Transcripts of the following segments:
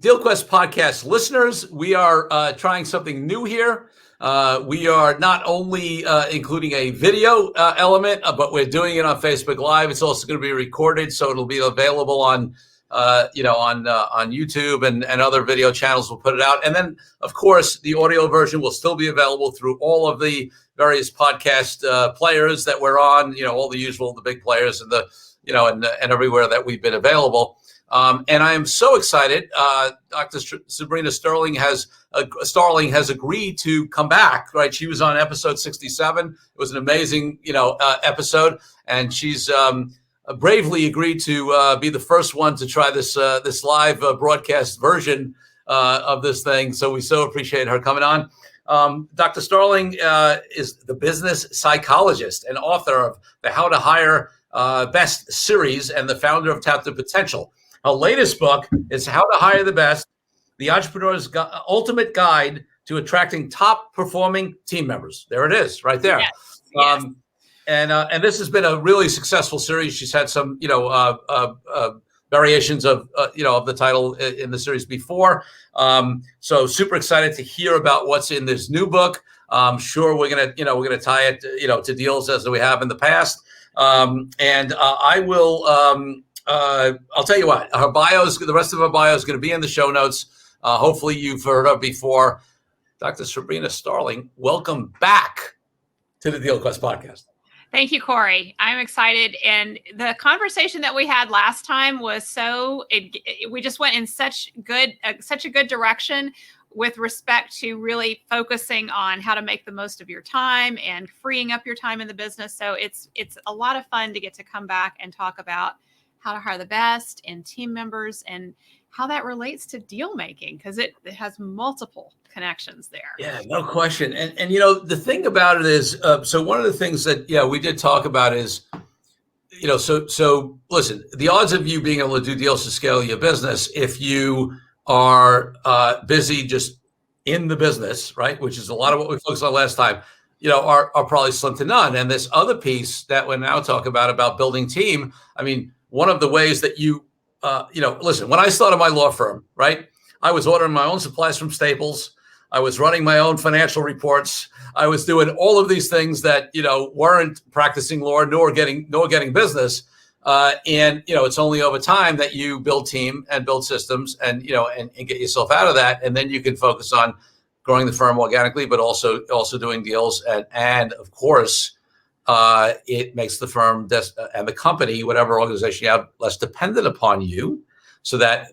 DealQuest podcast listeners, we are trying something new here. We are not only including a video element, but we're doing it on Facebook Live. It's also going to be recorded, so it'll be available on YouTube and other video channels. We'll put it out, and then of course the audio version will still be available through all of the various podcast players that we're on. All the usual, the big players, and and everywhere that we've been available. And I am so excited. Dr. Sabrina Starling has agreed to come back. Right, she was on episode 67. It was an amazing, episode, and she's bravely agreed to be the first one to try this live broadcast version of this thing. So we so appreciate her coming on. Dr. Starling is the business psychologist and author of the How to Hire Best series and the founder of Tap the Potential. Her latest book is How to Hire the Best, the Entrepreneur's Ultimate Guide to Attracting Top Performing Team Members. There it is, right there. Yes. And this has been a really successful series. She's had some, variations of the title in the series before. So super excited to hear about what's in this new book. I'm sure we're gonna tie it, to deals as we have in the past. I will. I'll tell you what, the rest of her bio is going to be in the show notes. Hopefully you've heard of before. Dr. Sabrina Starling, welcome back to the DealQuest podcast. Thank you, Corey. I'm excited. And the conversation that we had last time was we just went in such a good direction with respect to really focusing on how to make the most of your time and freeing up your time in the business. So it's a lot of fun to get to come back and talk about how to hire the best and team members and how that relates to deal making, because it has multiple connections there. Yeah, no question. And the thing about it is, so one of the things that, we did talk about is, so listen, the odds of you being able to do deals to scale your business, if you are busy just in the business, right, which is a lot of what we focused on last time, are probably slim to none. And this other piece that we now talk about building team, I mean, one of the ways that listen, when I started my law firm, right, I was ordering my own supplies from Staples. I was running my own financial reports. I was doing all of these things that, weren't practicing law nor getting business. And it's only over time that you build team and build systems and, and get yourself out of that. And then you can focus on growing the firm organically, but also doing deals. And of course, it makes the firm and the company, whatever organization you have, less dependent upon you, so that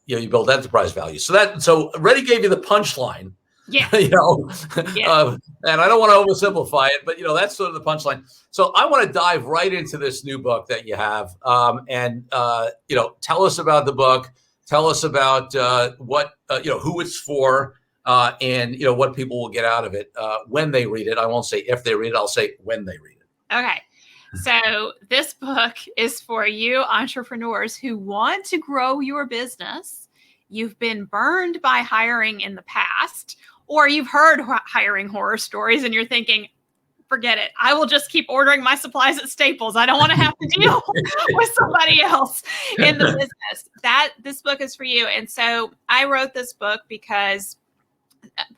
you build enterprise value. So Reddy gave you the punchline. Yeah. And I don't want to oversimplify it, but that's sort of the punchline. So I want to dive right into this new book that you have, and tell us about the book. Tell us about what who it's for. And what people will get out of it when they read it. I won't say if they read it, I'll say when they read it. Okay. So this book is for you entrepreneurs who want to grow your business. You've been burned by hiring in the past, or you've heard hiring horror stories and you're thinking, forget it. I will just keep ordering my supplies at Staples. I don't want to have to deal with somebody else in the business. This book is for you. And so I wrote this book because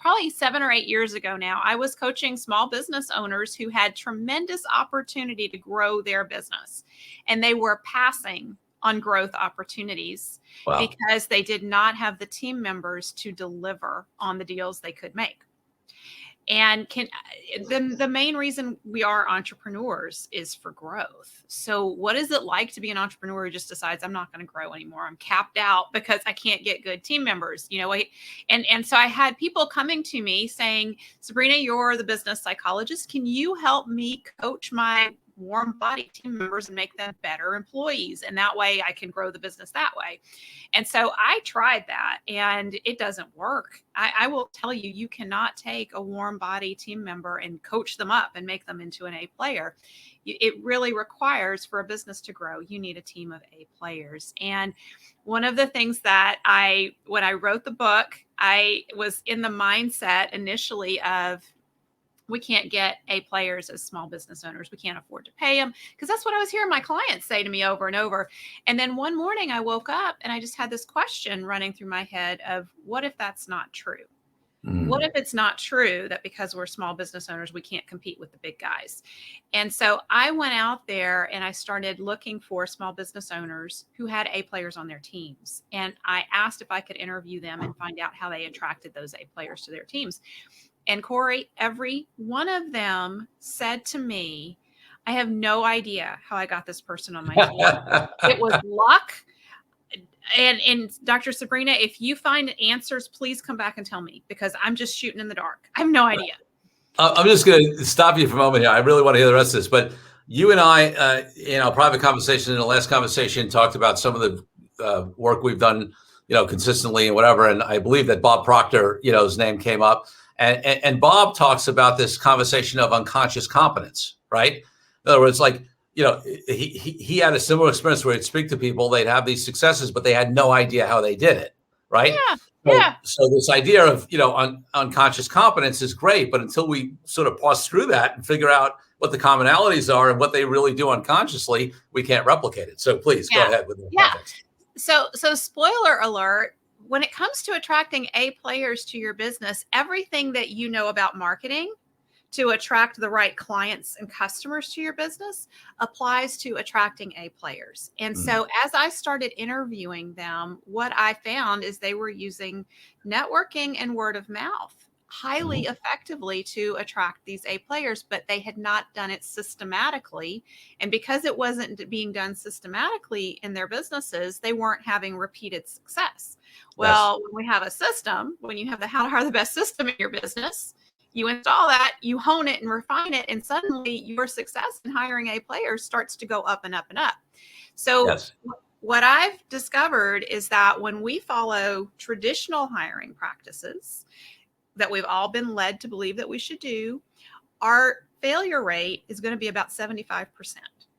probably 7 or 8 years ago now, I was coaching small business owners who had tremendous opportunity to grow their business. And they were passing on growth opportunities because they did not have the team members to deliver on the deals they could make. And the main reason we are entrepreneurs is for growth. So what is it like to be an entrepreneur who just decides I'm not going to grow anymore? I'm capped out because I can't get good team members, and so I had people coming to me saying, Sabrina, you're the business psychologist. Can you help me coach my warm body team members and make them better employees? And that way I can grow the business that way. And so I tried that and it doesn't work. I will tell you, you cannot take a warm body team member and coach them up and make them into an A player. It really requires, for a business to grow, you need a team of A players. And one of the things that when I wrote the book, I was in the mindset initially of we can't get A players as small business owners. We can't afford to pay them, because that's what I was hearing my clients say to me over and over. And then one morning I woke up and I just had this question running through my head of, what if that's not true? What if it's not true that because we're small business owners, we can't compete with the big guys? And so I went out there and I started looking for small business owners who had A players on their teams. And I asked if I could interview them and find out how they attracted those A players to their teams. And Corey, every one of them said to me, I have no idea how I got this person on my team. It was luck. And Dr. Sabrina, if you find answers, please come back and tell me, because I'm just shooting in the dark. I have no idea. I'm just going to stop you for a moment here. I really want to hear the rest of this, but you and I, in our private conversation, in the last conversation, talked about some of the work we've done, consistently and whatever. And I believe that Bob Proctor, his name came up, and Bob talks about this conversation of unconscious competence, right? In other words, like, he had a similar experience where he'd speak to people, they'd have these successes, but they had no idea how they did it, right? Yeah. So this idea of, unconscious competence is great, but until we sort of parse through that and figure out what the commonalities are and what they really do unconsciously, we can't replicate it. So please go ahead with the context. So spoiler alert, when it comes to attracting A players to your business, everything that you know about marketing to attract the right clients and customers to your business applies to attracting A players. And so as I started interviewing them, what I found is they were using networking and word of mouth highly effectively to attract these A players, but they had not done it systematically. And because it wasn't being done systematically in their businesses, they weren't having repeated success. Well, when we have a system, when you have the how to hire the best system in your business, you install that, you hone it and refine it, and suddenly your success in hiring A players starts to go up and up and up. So what I've discovered is that when we follow traditional hiring practices that we've all been led to believe that we should do, our failure rate is going to be about 75%.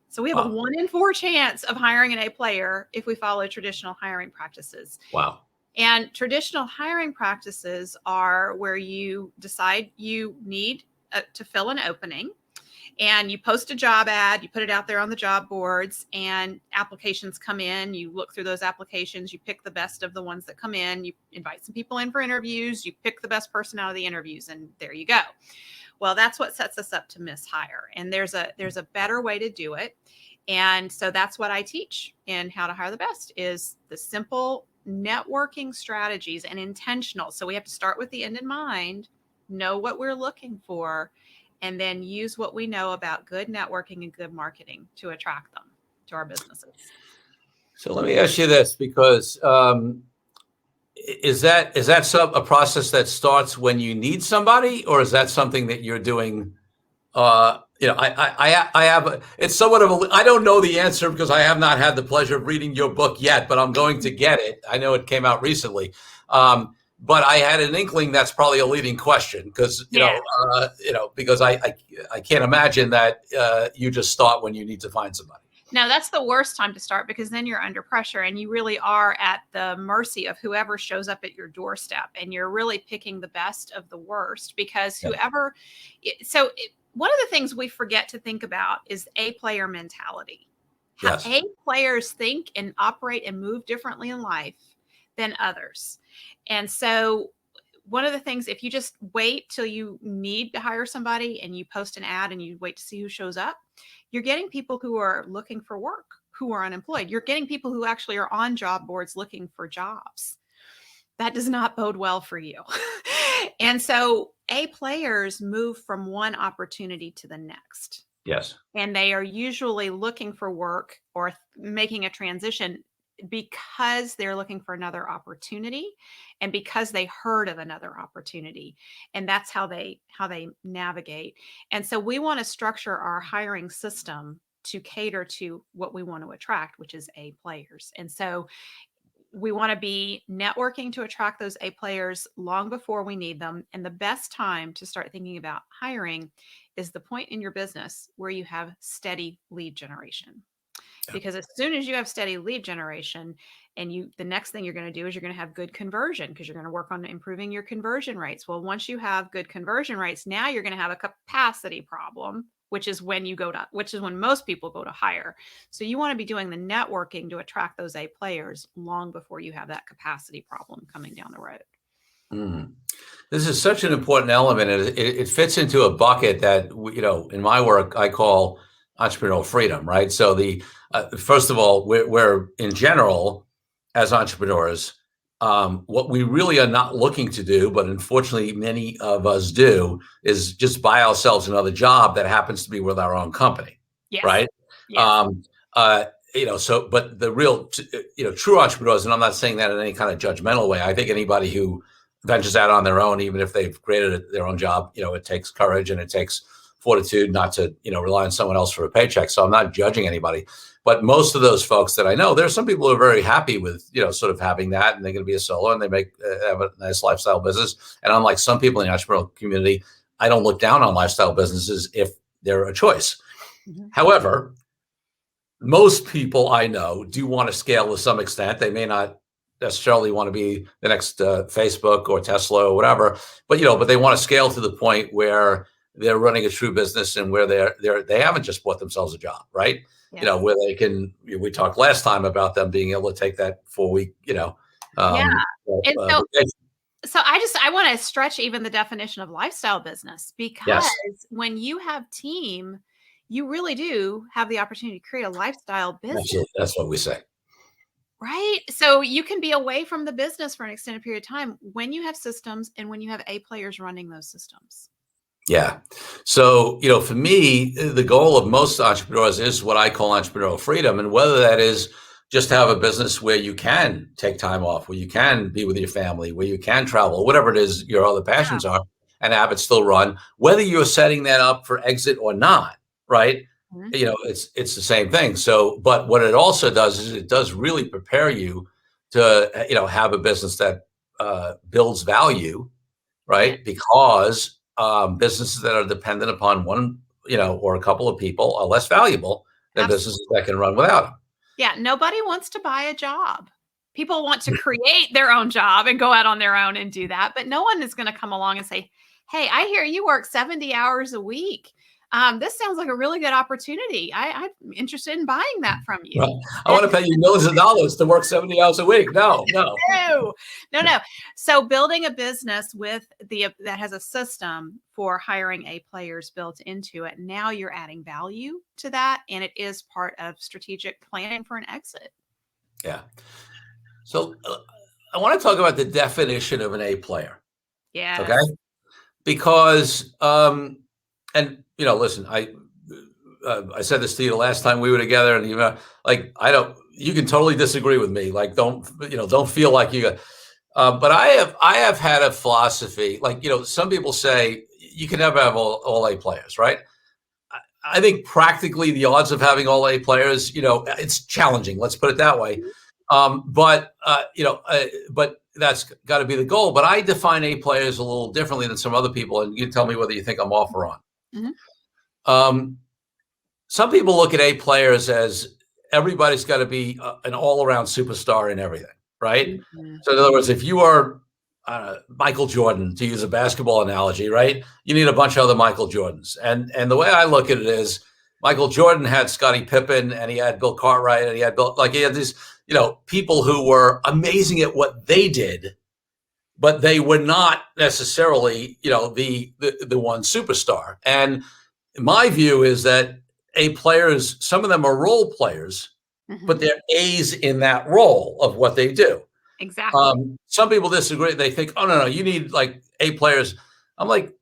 So we have a 1 in 4 chance of hiring an A player if we follow traditional hiring practices. Wow. And traditional hiring practices are where you decide you need to fill an opening, and you post a job ad, you put it out there on the job boards, and applications come in. You look through those applications, you pick the best of the ones that come in, you invite some people in for interviews, you pick the best person out of the interviews, and there you go. Well, that's what sets us up to mishire. And there's a better way to do it. And so that's what I teach in How to Hire the Best, is the simple networking strategies and intentional. So we have to start with the end in mind, know what we're looking for, and then use what we know about good networking and good marketing to attract them to our businesses. So let me ask you this, because is that a process that starts when you need somebody, or is that something that you're doing? I have, it's somewhat of I don't know the answer because I have not had the pleasure of reading your book yet, but I'm going to get it. I know it came out recently. But I had an inkling that's probably a leading question, because, because I can't imagine that you just start when you need to find somebody. No, that's the worst time to start, because then you're under pressure and you really are at the mercy of whoever shows up at your doorstep, and you're really picking the best of the worst, because whoever. One of the things we forget to think about is A player mentality. How A players think and operate and move differently in life than others. And so one of the things, if you just wait till you need to hire somebody and you post an ad and you wait to see who shows up, you're getting people who are looking for work, who are unemployed. You're getting people who actually are on job boards looking for jobs. That does not bode well for you. And so A players move from one opportunity to the next. Yes. And they are usually looking for work or making a transition because they're looking for another opportunity, and because they heard of another opportunity. And that's how they navigate. And so we want to structure our hiring system to cater to what we want to attract, which is A players. And so we want to be networking to attract those A players long before we need them. And the best time to start thinking about hiring is the point in your business where you have steady lead generation. Because as soon as you have steady lead generation And the next thing you're going to do is you're going to have good conversion, because you're going to work on improving your conversion rates. Well, once you have good conversion rates, now you're going to have a capacity problem, which is when most people go to hire. So you want to be doing the networking to attract those A players long before you have that capacity problem coming down the road. Mm. This is such an important element. It fits into a bucket that, in my work, I call entrepreneurial freedom, right? So first of all, we're in general, as entrepreneurs, what we really are not looking to do, but unfortunately many of us do, is just buy ourselves another job that happens to be with our own company, Yes. right? Yes. But the real, true entrepreneurs, and I'm not saying that in any kind of judgmental way. I think anybody who ventures out on their own, even if they've created their own job, it takes courage and it takes fortitude not to, rely on someone else for a paycheck. So I'm not judging anybody, but most of those folks that I know, there's some people who are very happy with, sort of having that, and they're going to be a solo and they have a nice lifestyle business. And unlike some people in the entrepreneurial community, I don't look down on lifestyle businesses if they're a choice. Mm-hmm. However, most people I know do want to scale to some extent. They may not necessarily want to be the next Facebook or Tesla or whatever, but they want to scale to the point where they're running a true business and where they haven't just bought themselves a job, right? Yes. Where they can. We talked last time about them being able to take that 4-week, So I want to stretch even the definition of lifestyle business, because when you have team, you really do have the opportunity to create a lifestyle business. Absolutely. That's what we say. Right. So you can be away from the business for an extended period of time when you have systems and when you have A players running those systems. Yeah. So, for me, the goal of most entrepreneurs is what I call entrepreneurial freedom. And whether that is just to have a business where you can take time off, where you can be with your family, where you can travel, whatever it is your other passions are, and have it still run, whether you're setting that up for exit or not, right? Mm-hmm. It's the same thing. So, but what it also does is it does really prepare you to, have a business that builds value, right? Yeah. Because businesses that are dependent upon one, or a couple of people are less valuable than businesses that can run without them. Yeah, nobody wants to buy a job. People want to create their own job and go out on their own and do that, but no one is going to come along and say, "Hey, I hear you work 70 hours a week. This sounds like a really good opportunity. I'm interested in buying that from you." Well, I want to pay you millions of dollars to work 70 hours a week. No. So building a business that has a system for hiring A players built into it, now you're adding value to that, and it is part of strategic planning for an exit. Yeah. So I want to talk about the definition of an A player. Yeah. Okay. Because, listen, I said this to you the last time we were together, and you can totally disagree with me. Like, don't feel like you got, but I have had a philosophy, some people say you can never have all A players, right? I think practically the odds of having all A players, it's challenging. Let's put it that way. But that's got to be the goal. But I define A players a little differently than some other people, and you tell me whether you think I'm off or on. Mm-hmm. Some people look at A players as everybody's got to be an all-around superstar in everything, right? Mm-hmm. So in other words, if you are Michael Jordan, to use a basketball analogy, right? You need a bunch of other Michael Jordans. And the way I look at it is Michael Jordan had Scottie Pippen, and he had Bill Cartwright, and he had these, people who were amazing at what they did, but they were not necessarily, the one superstar. And my view is that A players, some of them are role players, mm-hmm. but they're A's in that role of what they do. Exactly. Some people disagree. They think, oh, no, you need A players. I'm like,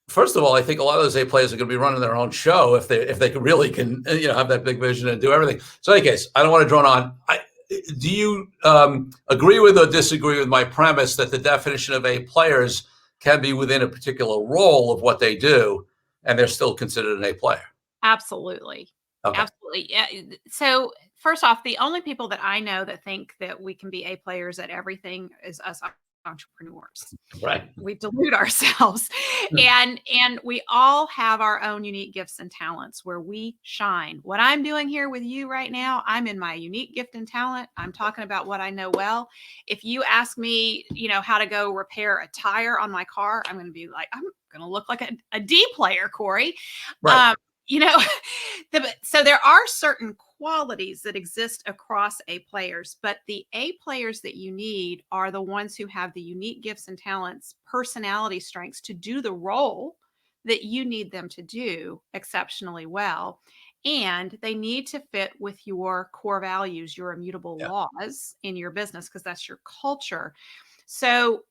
first of all, I think a lot of those A players are going to be running their own show if they really can, have that big vision and do everything. So, in any case, I don't want to drone on. Do you agree with or disagree with my premise that the definition of A players can be within a particular role of what they do, and they're still considered an A player? Absolutely. Okay. Absolutely. Yeah. So first off, the only people that I know that think that we can be A players at everything is us entrepreneurs. Right. We delude ourselves. And we all have our own unique gifts and talents where we shine. What I'm doing here with you right now, I'm in my unique gift and talent. I'm talking about what I know well. If you ask me, how to go repair a tire on my car, I'm going to be like, I'm going to look like a D player, Corey. Right. You know, so there are certain qualities that exist across A players, but the A players that you need are the ones who have the unique gifts and talents, personality strengths to do the role that you need them to do exceptionally well. And they need to fit with your core values, your immutable Yeah. laws in your business, because that's your culture. So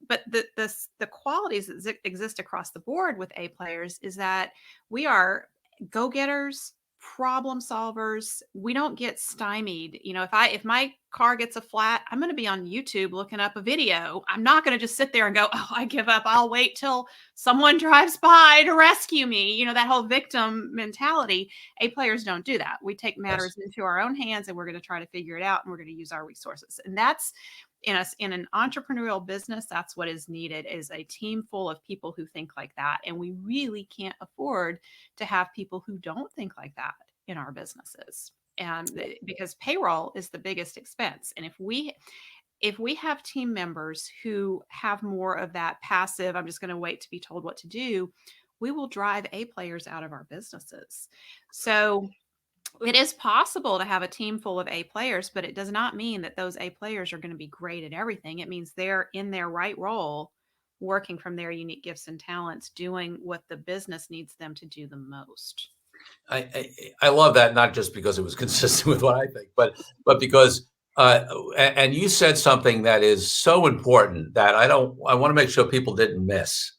but the qualities that exist across the board with A players is that we are go-getters, problem solvers. We don't get stymied. If my car gets a flat, I'm going to be on YouTube looking up a video. I'm not going to just sit there and go, "Oh, I give up. I'll wait till someone drives by to rescue me." That whole victim mentality. A players don't do that. We take matters into our own hands and we're going to try to figure it out, and we're going to use our resources. And that's in an entrepreneurial business, that's what is needed, is a team full of people who think like that. And we really can't afford to have people who don't think like that in our businesses. And because payroll is the biggest expense. And if we have team members who have more of that passive, I'm just going to wait to be told what to do, we will drive A players out of our businesses. So it is possible to have a team full of A players, but it does not mean that those A players are going to be great at everything. It means they're in their right role, working from their unique gifts and talents, doing what the business needs them to do the most. I love that, not just because it was consistent with what I think, but because and you said something that is so important that I want to make sure people didn't miss,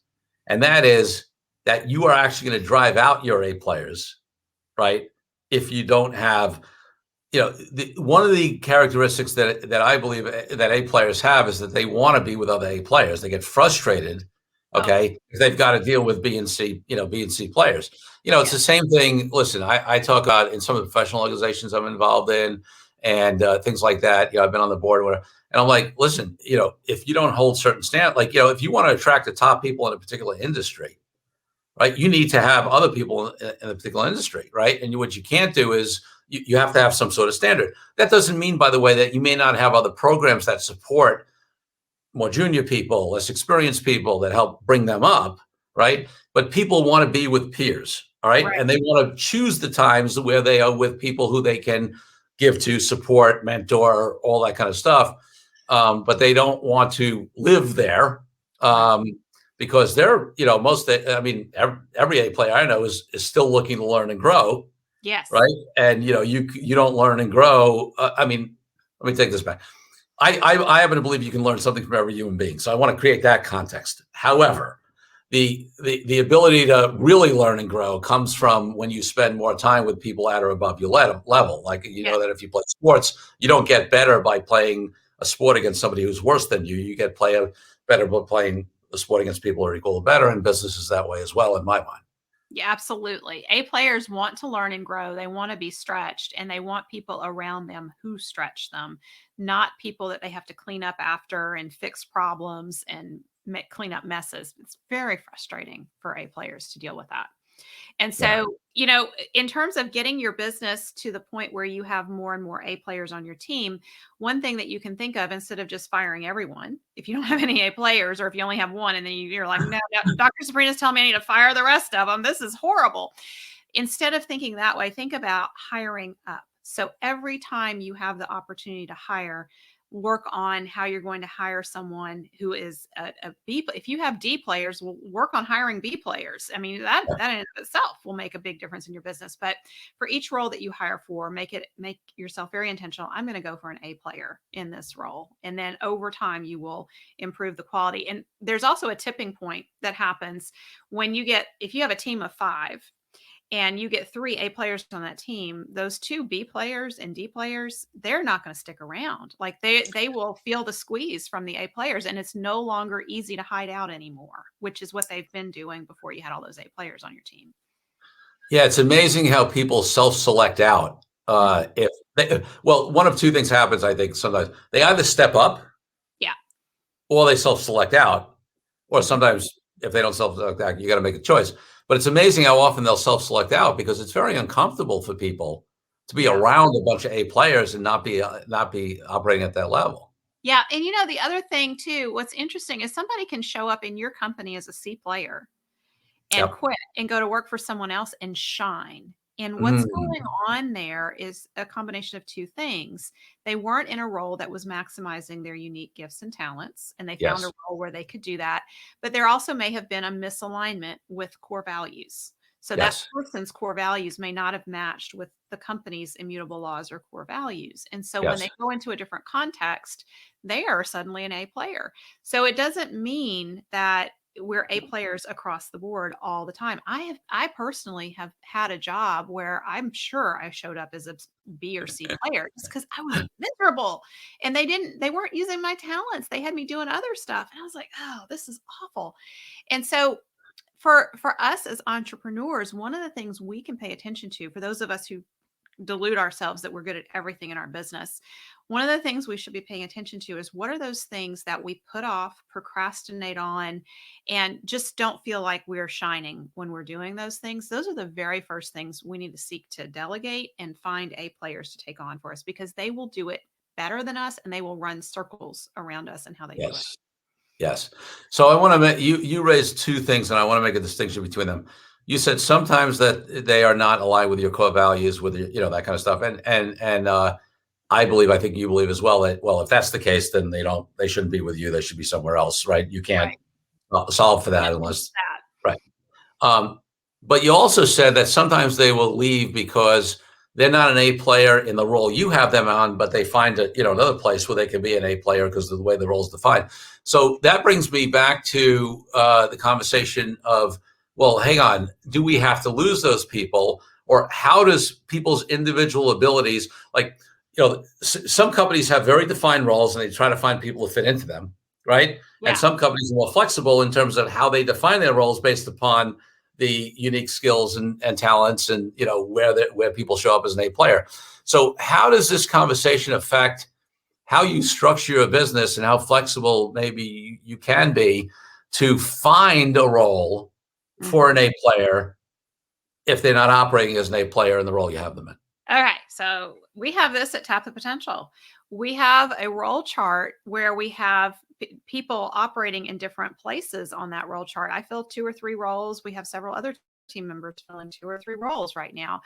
and that is that you are actually going to drive out your A players, right? If you don't have, one of the characteristics that I believe that A players have is that they want to be with other A players. They get frustrated, okay, if they've got to deal with B and C, B and C players. It's the same thing. Listen, I talk about in some of the professional organizations I'm involved in and things like that. I've been on the board, whatever, and I'm like, listen, if you don't hold certain stand, like, if you want to attract the top people in a particular industry, right, you need to have other people in a particular industry, right? And what you can't do is you have to have some sort of standard. That doesn't mean, by the way, that you may not have other programs that support more junior people, less experienced people that help bring them up, right? But people want to be with peers, all right? And they want to choose the times where they are with people who they can give to, support, mentor, all that kind of stuff. But they don't want to live there because they're, every A player I know is still looking to learn and grow. Yes. Right. And, you don't learn and grow. Let me take this back. I happen to believe you can learn something from every human being. So I want to create that context. However, the ability to really learn and grow comes from when you spend more time with people at or above your level. Like, know that if you play sports, you don't get better by playing a sport against somebody who's worse than you. You get better by playing a sport against people who are equal or better, and business is that way as well, in my mind. Yeah, absolutely. A players want to learn and grow. They want to be stretched, and they want people around them who stretch them, not people that they have to clean up after and fix problems and clean up messes. It's very frustrating for A players to deal with that. And so, in terms of getting your business to the point where you have more and more A players on your team, one thing that you can think of, instead of just firing everyone, if you don't have any A players, or if you only have one and then you're like, no, Dr. Sabrina's telling me I need to fire the rest of them. This is horrible. Instead of thinking that way, think about hiring up. So every time you have the opportunity to hire, work on how you're going to hire someone who is a B. If you have D players, work on hiring B players. I mean, that in and of itself will make a big difference in your business. But for each role that you hire for, make yourself very intentional. I'm going to go for an A player in this role. And then over time, you will improve the quality. And there's also a tipping point that happens if you have a team of 5, and you get 3 A players on that team, those 2 B players and D players, they're not going to stick around. Like they will feel the squeeze from the A players, and it's no longer easy to hide out anymore, which is what they've been doing before you had all those A players on your team. Yeah, it's amazing how people self-select out. If one of 2 things happens, I think sometimes they either step up, or they self-select out, or Mhm. sometimes if they don't self-select out, you got to make a choice. But it's amazing how often they'll self-select out because it's very uncomfortable for people to be Yeah. around a bunch of A players and not be operating at that level. Yeah, and the other thing too, what's interesting is somebody can show up in your company as a C player and Yep. quit and go to work for someone else and shine. And what's going Mm, on there is a combination of two things. They weren't in a role that was maximizing their unique gifts and talents, and they found a yes. role where they could do that. But there also may have been a misalignment with core values. So that Yes. person's core values may not have matched with the company's immutable laws or core values. And so when Yes. they go into a different context, they are suddenly an A player. So it doesn't mean that we're A players across the board all the time. I personally have had a job where I'm sure I showed up as a B or C player just because I was miserable and they weren't using my talents. They had me doing other stuff. And I was like, oh, this is awful. And so for us as entrepreneurs, one of the things we can pay attention to for those of us who delude ourselves that we're good at everything in our business. One of the things we should be paying attention to is what are those things that we put off, procrastinate on, and just don't feel like we're shining when we're doing those things. Those are the very first things we need to seek to delegate and find A players to take on for us because they will do it better than us and they will run circles around us and how they do it. Yes. Yes. So I want to make you raised two things, and I want to make a distinction between them. You said sometimes that they are not aligned with your core values, with your, that kind of stuff, and I think you believe as well that, well, if that's the case, then they shouldn't be with you. They should be somewhere else, right? You can't Right. solve for that Can't teach unless, that. right. Um, but you also said that sometimes they will leave because they're not an A player in the role you have them on, but they find another place where they can be an A player because of the way the role is defined. So that brings me back to the conversation of, well, hang on, do we have to lose those people, or how does people's individual abilities, like, some companies have very defined roles and they try to find people to fit into them, right? And Yeah. some companies are more flexible in terms of how they define their roles based upon the unique skills and talents and where people show up as an A player. So how does this conversation affect how you structure your business and how flexible maybe you can be to find a role for an Mhm. A player if they're not operating as an A player in the role you have them in? All right. So we have this at Tap the Potential. We have a role chart where we have people operating in different places on that role chart. I fill 2 or 3 roles. We have several other team members filling 2 or 3 roles right now.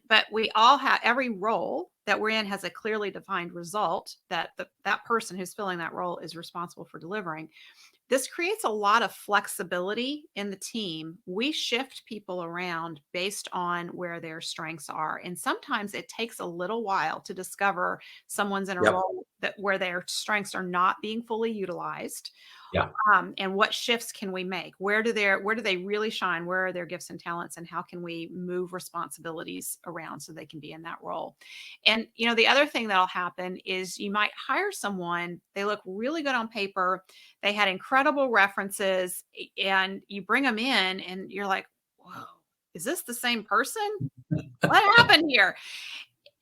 But we all have every role that we're in has a clearly defined result that that person who's filling that role is responsible for delivering. This creates a lot of flexibility in the team. We shift people around based on where their strengths are. And sometimes it takes a little while to discover someone's in a Yep. role that where their strengths are not being fully utilized. Yeah. And what shifts can we make? Where do they really shine? Where are their gifts and talents? And how can we move responsibilities around so they can be in that role? And the other thing that'll happen is you might hire someone, they look really good on paper, they had incredible references, and you bring them in and you're like, whoa, is this the same person? What happened here?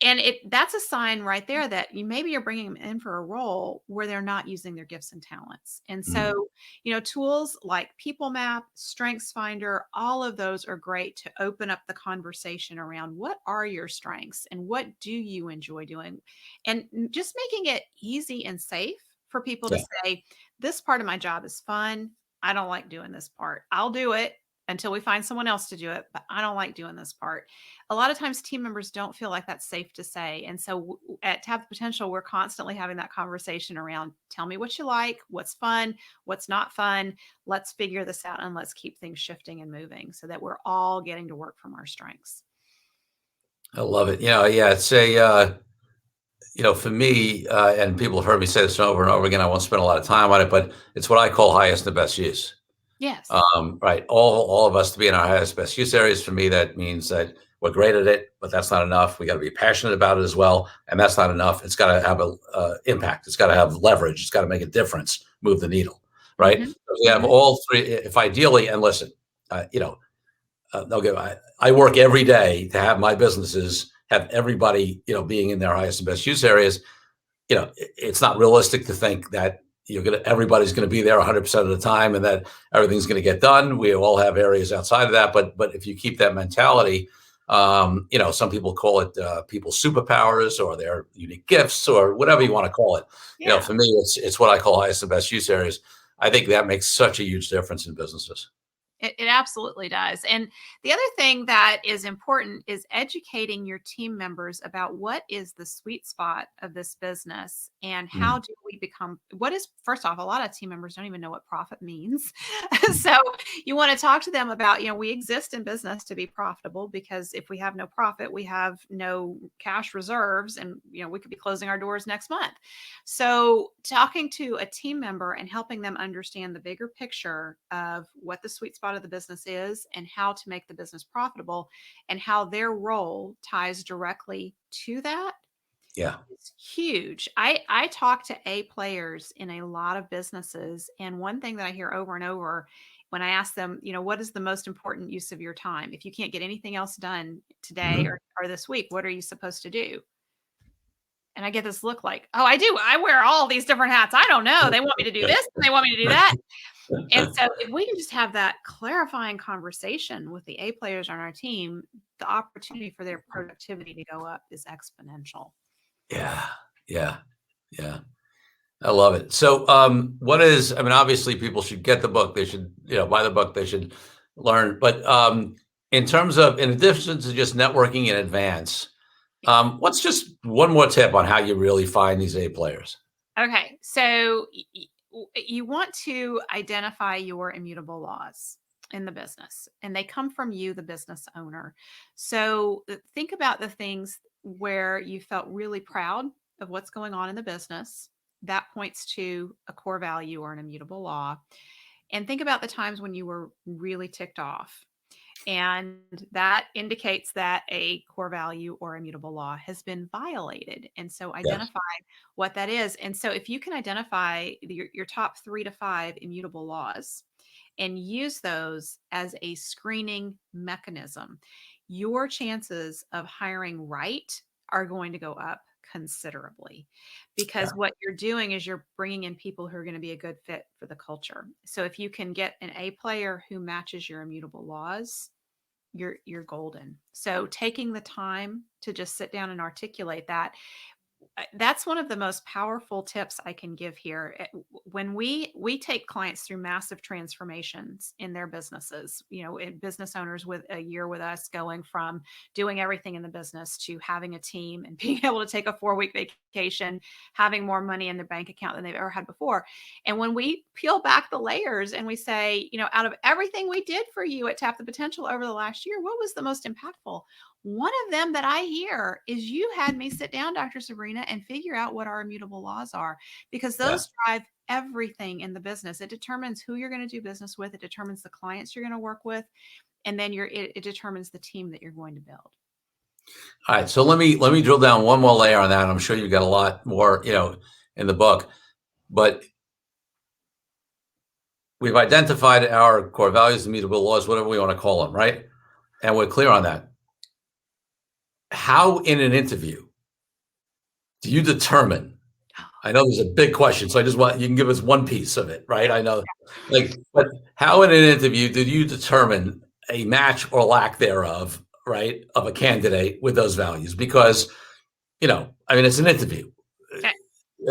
And that's a sign right there that maybe you're bringing them in for a role where they're not using their gifts and talents. And Mm. so, tools like People Map, Strengths Finder, all of those are great to open up the conversation around what are your strengths and what do you enjoy doing? And just making it easy and safe for people to Yeah. say, this part of my job is fun. I don't like doing this part. I'll do it until we find someone else to do it, but I don't like doing this part. A lot of times team members don't feel like that's safe to say. And so at Tap the Potential, we're constantly having that conversation around tell me what you like, what's fun, what's not fun. Let's figure this out and let's keep things shifting and moving so that we're all getting to work from our strengths. I love it. Yeah, it's for me, and people have heard me say this over and over again. I won't spend a lot of time on it, but it's what I call highest and best use. Yes. Right. All of us to be in our highest best use areas. For me, that means that we're great at it, but that's not enough. We got to be passionate about it as well, and that's not enough. It's got to have a impact. It's got to have leverage. It's got to make a difference. Move the needle. Right. Hmm. So we have all three. If ideally, and listen, okay, I work every day to have my businesses have everybody being in their highest and best use areas. It's not realistic to think that everybody's going to be there 100% of the time, and that everything's going to get done. We all have areas outside of that, but if you keep that mentality, some people call it people's superpowers or their unique gifts or whatever you want to call it. Yeah. For me, it's what I call highest and best use areas. I think that makes such a huge difference in businesses. It absolutely does. And the other thing that is important is educating your team members about what is the sweet spot of this business and how do we become, first off, a lot of team members don't even know what profit means. So you want to talk to them about, we exist in business to be profitable, because if we have no profit, we have no cash reserves, and, we could be closing our doors next month. So talking to a team member and helping them understand the bigger picture of what the sweet spot of the business is and how to make the business profitable and how their role ties directly to that. Yeah. It's huge. I talk to A players in a lot of businesses, and one thing that I hear over and over when I ask them, what is the most important use of your time? If you can't get anything else done today or this week, what are you supposed to do? And I get this look like, oh, I wear all these different hats. I don't know. They want me to do this, and they want me to do that. And so if we can just have that clarifying conversation with the A players on our team, the opportunity for their productivity to go up is exponential. Yeah. Yeah. Yeah. I love it. So, obviously people should get the book. They should, buy the book. They should learn. But in terms of, in addition to just networking in advance, what's just one more tip on how you really find these A players? Okay. So you want to identify your immutable laws in the business, and they come from you, the business owner. So think about the things where you felt really proud of what's going on in the business. That points to a core value or an immutable law. And think about the times when you were really ticked off. And that indicates that a core value or immutable law has been violated. And so Yes. identify what that is. And so if you can identify your top 3 to 5 immutable laws and use those as a screening mechanism, your chances of hiring right are going to go up considerably, because Yeah. what you're doing is you're bringing in people who are going to be a good fit for the culture. So if you can get an A player who matches your immutable laws, you're golden. So taking the time to just sit down and articulate that's one of the most powerful tips I can give here. When we take clients through massive transformations in their businesses, business owners with a year with us going from doing everything in the business to having a team and being able to take a 4-week vacation, having more money in their bank account than they've ever had before. And when we peel back the layers and we say, out of everything we did for you at Tap the Potential over the last year, what was the most impactful? One of them that I hear is, you had me sit down, Dr. Sabrina, and figure out what our immutable laws are, because those drive everything in the business. It determines who you're going to do business with. It determines the clients you're going to work with. And then it determines the team that you're going to build. All right. So let me drill down one more layer on that. I'm sure you've got a lot more, in the book, but we've identified our core values, immutable laws, whatever we want to call them, right? And we're clear on that. How, in an interview, do you determine? I know there's a big question, so I just want you can give us one piece of it, right? I know, but how in an interview did you determine a match or lack thereof, right, of a candidate with those values? Because, it's an interview. Okay.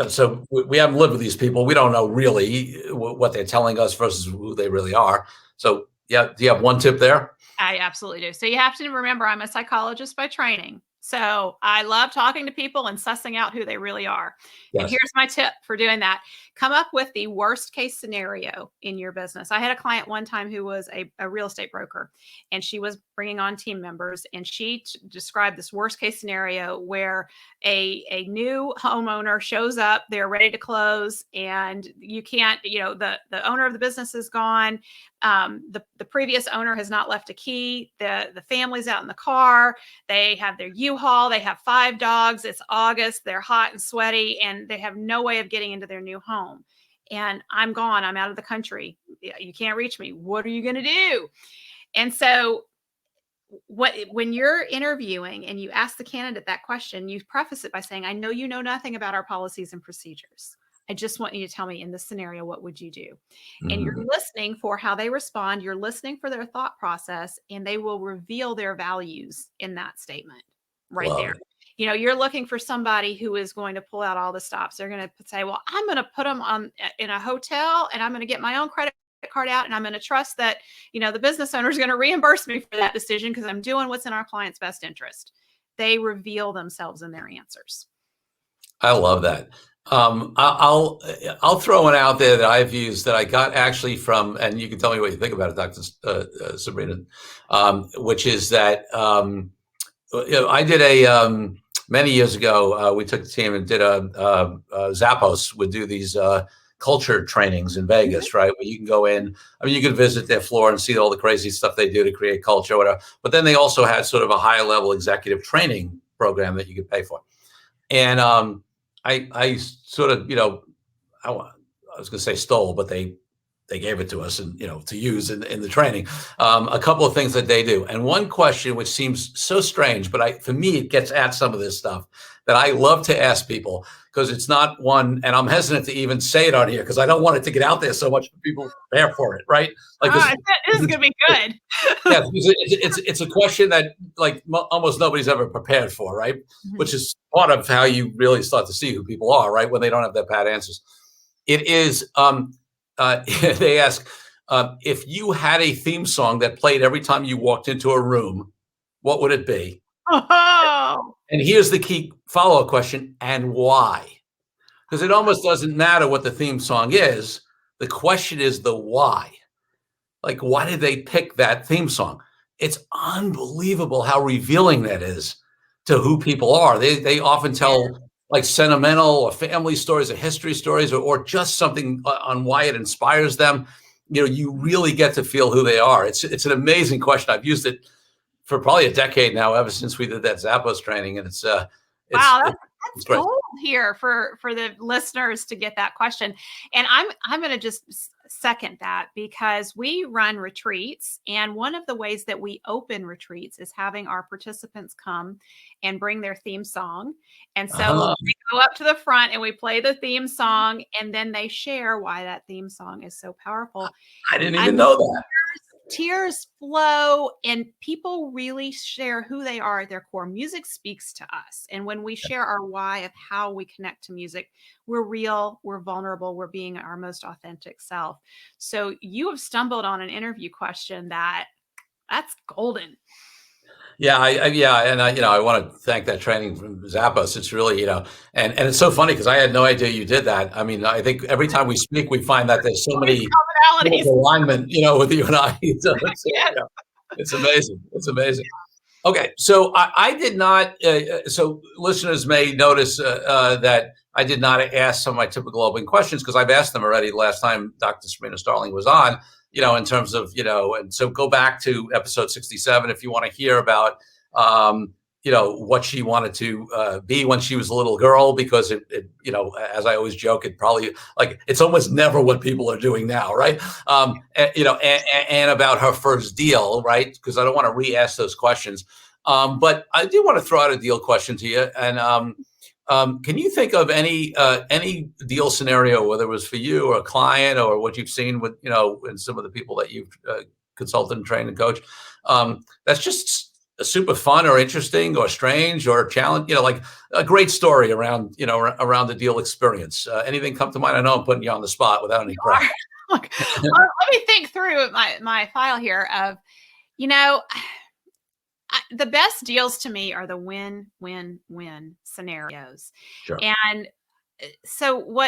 So we haven't lived with these people. We don't know really what they're telling us versus who they really are. So, yeah, do you have one tip there? I absolutely do. So you have to remember, I'm a psychologist by training. So I love talking to people and sussing out who they really are. Yes. And here's my tip for doing that. Come up with the worst case scenario in your business. I had a client one time who was a real estate broker, and she was bringing on team members, and she described this worst case scenario where a new homeowner shows up, they're ready to close, and you can't, the owner of the business is gone. The previous owner has not left a key. The family's out in the car. They have their U-Haul. They have 5 dogs. It's August. They're hot and sweaty, and they have no way of getting into their new home. And I'm gone. I'm out of the country. You can't reach me. What are you going to do? And so when you're interviewing and you ask the candidate that question, you preface it by saying, I know you know nothing about our policies and procedures. I just want you to tell me in this scenario, what would you do? And you're Mhm. listening for how they respond. You're listening for their thought process, and they will reveal their values in that statement right Love there. it. You're looking for somebody who is going to pull out all the stops. They're going to say, well, I'm going to put them on in a hotel, and I'm going to get my own credit card out, and I'm going to trust that, the business owner is going to reimburse me for that decision because I'm doing what's in our client's best interest. They reveal themselves in their answers. I love that. I'll throw one out there that I've used that I got actually from, and you can tell me what you think about it, Dr. Sabrina, which is that I did many years ago. We took the team and did Zappos would do these culture trainings in Mhm. Vegas, right? Where you can go in. I mean, you could visit their floor and see all the crazy stuff they do to create culture, whatever. But then they also had sort of a higher level executive training program that you could pay for. And I sort of, I was going to say stole, but they gave it to us and to use in the training. A couple of things that they do, and one question which seems so strange, but for me it gets at some of this stuff that I love to ask people because it's not one, and I'm hesitant to even say it on here because I don't want it to get out there so much for people prepare for it, right? Like this. This is going to be good. Yeah, it's a question that like almost nobody's ever prepared for, right? Mhm. Which is part of how you really start to see who people are, right? When they don't have their pat answers. It is they ask if you had a theme song that played every time you walked into a room, what would it be? Oh, And here's the key follow-up question: and why? Because it almost doesn't matter what the theme song is. The question is the why. Like, why did they pick that theme song? It's unbelievable how revealing that is to who people are. They often yeah. tell like sentimental or family stories or history stories or just something on why it inspires them. You really get to feel who they are. It's an amazing question. I've used it for probably a decade now, ever since we did that Zappos training, and it's Wow, it, it's that's great. gold here for the listeners to get that question. And I'm going to just second that because we run retreats, and one of the ways that we open retreats is having our participants come and bring their theme song. And so Ah, they go up to the front and we play the theme song, and then they share why that theme song is so powerful. I didn't I even know that. tears flow, and people really share who they are at their core. Music speaks to us, and when we share our why of how we connect to music, we're real, we're vulnerable, we're being our most authentic self. So you have stumbled on an interview question that's golden. Yeah, and I want to thank that training from Zappos. It's really, and it's so funny because I had no idea you did that. I mean, I think every time we speak, we find that there's so Always many commonalities. alignment, with you and I. So Yes. it's amazing. It's amazing. Okay, so I did not. So listeners may notice that I did not ask some of my typical open questions because I've asked them already last time Dr. Sabrina Starling was on. In terms of and so go back to episode 67 if you want to hear about what she wanted to be when she was a little girl, because as I always joke, it probably like it's almost never what people are doing now, right? And about her first deal, right? Because I don't want to re-ask those questions. But I do want to throw out a deal question to you. And can you think of any deal scenario, whether it was for you or a client or what you've seen with, and some of the people that you've consulted and trained and coached, that's just super fun or interesting or strange or challenge, like a great story around, around the deal experience? Anything come to mind? I know I'm putting you on the spot without any prep. Look, let me think through my file here of, you know, the best deals to me are the win-win-win scenarios. Sure. And so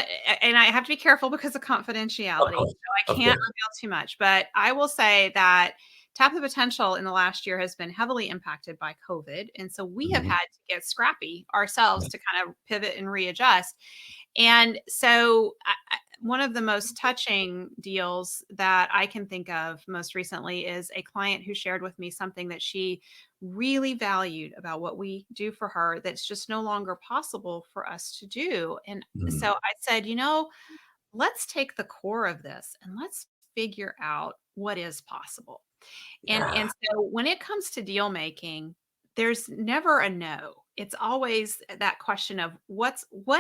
and I have to be careful because of Of confidentiality. course. So I Of can't course. reveal too much, but I will say that Tap the Potential in the last year has been heavily impacted by COVID. And so we have Mhm. had to get scrappy ourselves Yeah. to kind of pivot and readjust. And so one of the most touching deals that I can think of most recently is a client who shared with me something that she really valued about what we do for her that's just no longer possible for us to do. And so Mhm. I said, let's take the core of this and let's figure out what is possible. And Yeah. so when it comes to deal making, there's never a no. It's always that question of what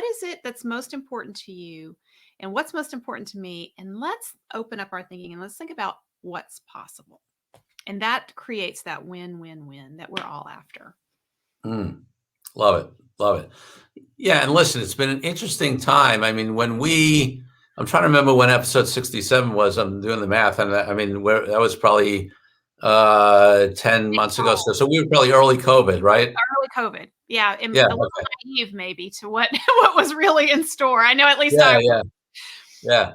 is it that's most important to you? and what's most important to me, and let's open up our thinking and let's think about what's possible. And that creates that win-win-win that we're all after. Love it. Love it. Yeah. And listen, it's been an interesting time. I mean, I'm trying to remember when episode 67 was. I'm doing the math. And I mean, that was probably 10 months ago. So we were probably early COVID, right? Early COVID. Yeah. And Yeah. a little naive maybe to what was really in store. I know at least I was. Yeah.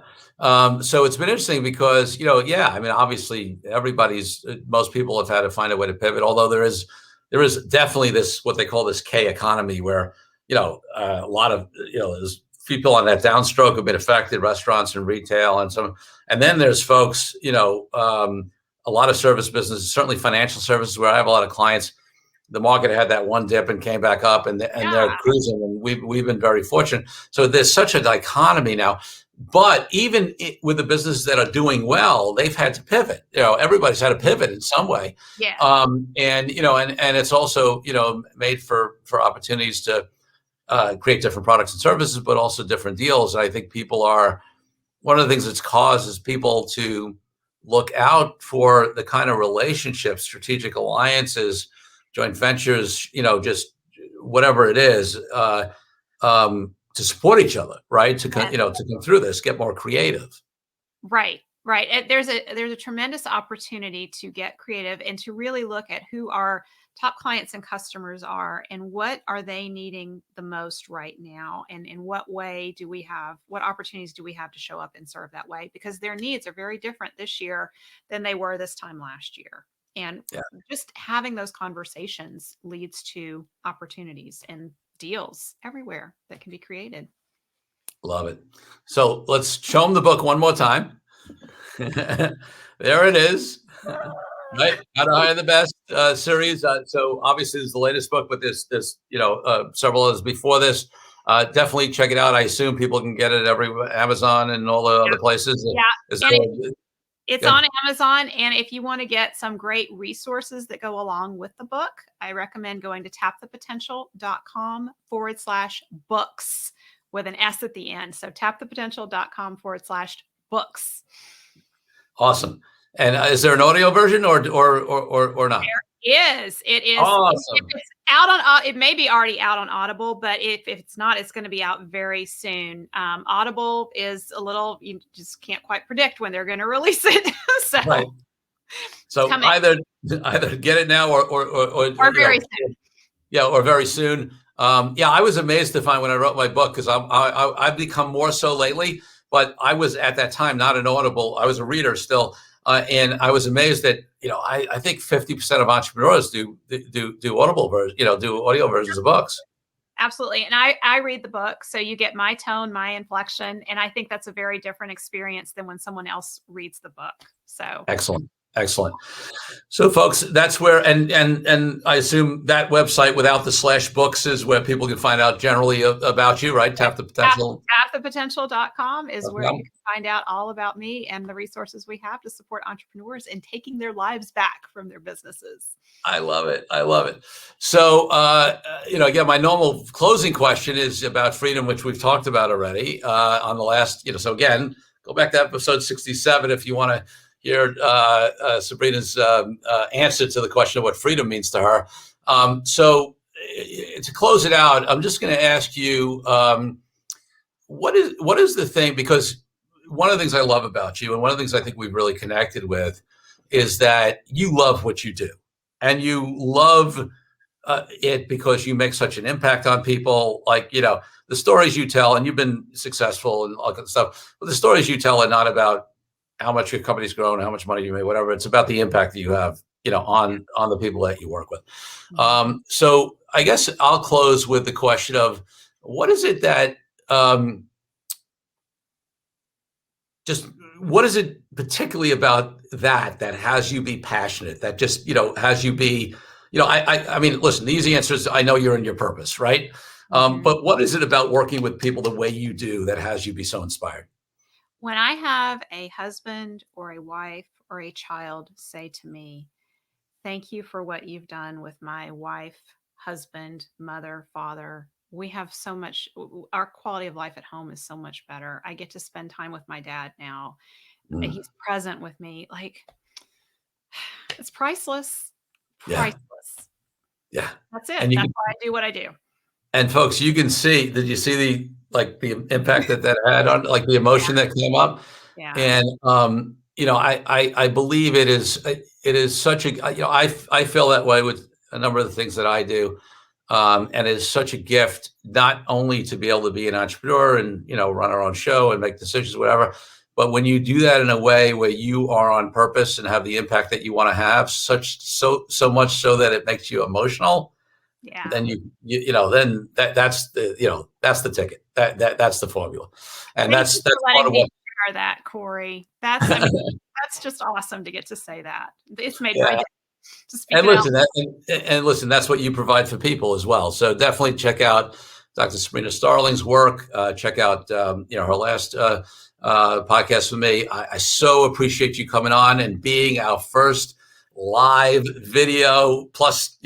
So it's been interesting because, I mean, obviously most people have had to find a way to pivot, although there is definitely what they call this K economy where, a lot of, there's people on that downstroke have been affected, restaurants and retail and then there's folks, a lot of service businesses, certainly financial services where I have a lot of clients. The market had that one dip and came back up and they're cruising, and we've been very fortunate. So there's such a dichotomy now. But even with the businesses that are doing well, they've had to pivot. Everybody's had to pivot in some way. Yeah. And it's also made for opportunities to create different products and services, but also different deals. And I think one of the things it's caused is people to look out for the kind of relationships, strategic alliances, joint ventures, just whatever it is. To support each other, right? To come through this, get more creative. Right. And there's a tremendous opportunity to get creative and to really look at who our top clients and customers are and what are they needing the most right now, and in what opportunities do we have to show up and serve that way, because their needs are very different this year than they were this time last year. And just having those conversations leads to opportunities and deals everywhere that can be created. Love it. So let's show them the book one more time. There it is. Right, How to Hire the Best series. So obviously, this is the latest book, but there's several others before this. Definitely check it out. I assume people can get it every Amazon and all the other places. It's on Amazon. And if you want to get some great resources that go along with the book, I recommend going to tapthepotential.com/books with an S at the end. So tapthepotential.com/books. Awesome. And is there an audio version or not? There is. It is. Awesome. If it's out on, it may be already out on Audible, but if it's not, it's going to be out very soon. Audible is you just can't quite predict when they're going to release it. Right. So either get it now or very soon. Yeah, or very soon. I was amazed to find when I wrote my book, because I've become more so lately, but I was at that time not an Audible. I was a reader still. And I was amazed that, I think 50% of entrepreneurs do Audible versions, do audio versions of books. Absolutely. And I read the book, so you get my tone, my inflection. And I think that's a very different experience than when someone else reads the book. So excellent. So folks, that's where, and I assume that website without the /books is where people can find out generally about you, right? Tap the Potential. Tapthepotential.com is where you can find out all about me and the resources we have to support entrepreneurs in taking their lives back from their businesses. I love it. So, again, my normal closing question is about freedom, which we've talked about already on the last, so again, go back to episode 67 if you want to hear Sabrina's answer to the question of what freedom means to her. So to close it out, I'm just going to ask you, what is the thing, because one of the things I love about you, and one of the things I think we've really connected with, is that you love what you do, and you love it because you make such an impact on people. Like, the stories you tell, and you've been successful and all that stuff, but the stories you tell are not about how much your company's grown, how much money you made, whatever. It's about the impact that you have, on the people that you work with. So I guess I'll close with the question of, what is it that, what is it particularly about that has you be passionate, that just, has you be, I mean, listen, the easy answer is, I know you're in your purpose, right? But what is it about working with people the way you do that has you be so inspired? When I have a husband or a wife or a child say to me, "Thank you for what you've done with my wife, husband, mother, father, we have so much, our quality of life at home is so much better. I get to spend time with my dad now. Mm. He's present with me. Like, it's priceless. Yeah. Priceless. Yeah. That's it. And you That's can, why I do what I do. and folks, you can see, did you see the impact that had on, like, the emotion that came up? Yeah. And, I believe it is such a, I feel that way with a number of the things that I do. And it is such a gift, not only to be able to be an entrepreneur and, run our own show and make decisions, whatever, but when you do that in a way where you are on purpose and have the impact that you want to have, so much so that it makes you emotional, Yeah. then then that's the ticket. That's the formula. And Thank you that's for part letting of me what. share that, Corey. That's, I mean, that's just awesome to get to say that. It's made my Yeah. day to speak And it out. listen, listen, that's what you provide for people as well. So definitely check out Dr. Sabrina Starling's work. Check out, her last podcast with me. I so appreciate you coming on and being our first live video plus,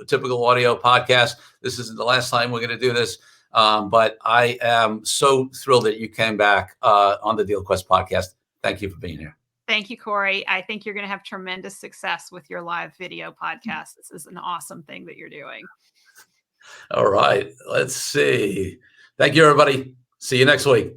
typical audio podcast. This isn't the last time we're going to do this. But I am so thrilled that you came back on the DealQuest podcast. Thank you for being here. Thank you, Corey. I think you're going to have tremendous success with your live video podcast. This is an awesome thing that you're doing. All right. Let's see. Thank you, everybody. See you next week.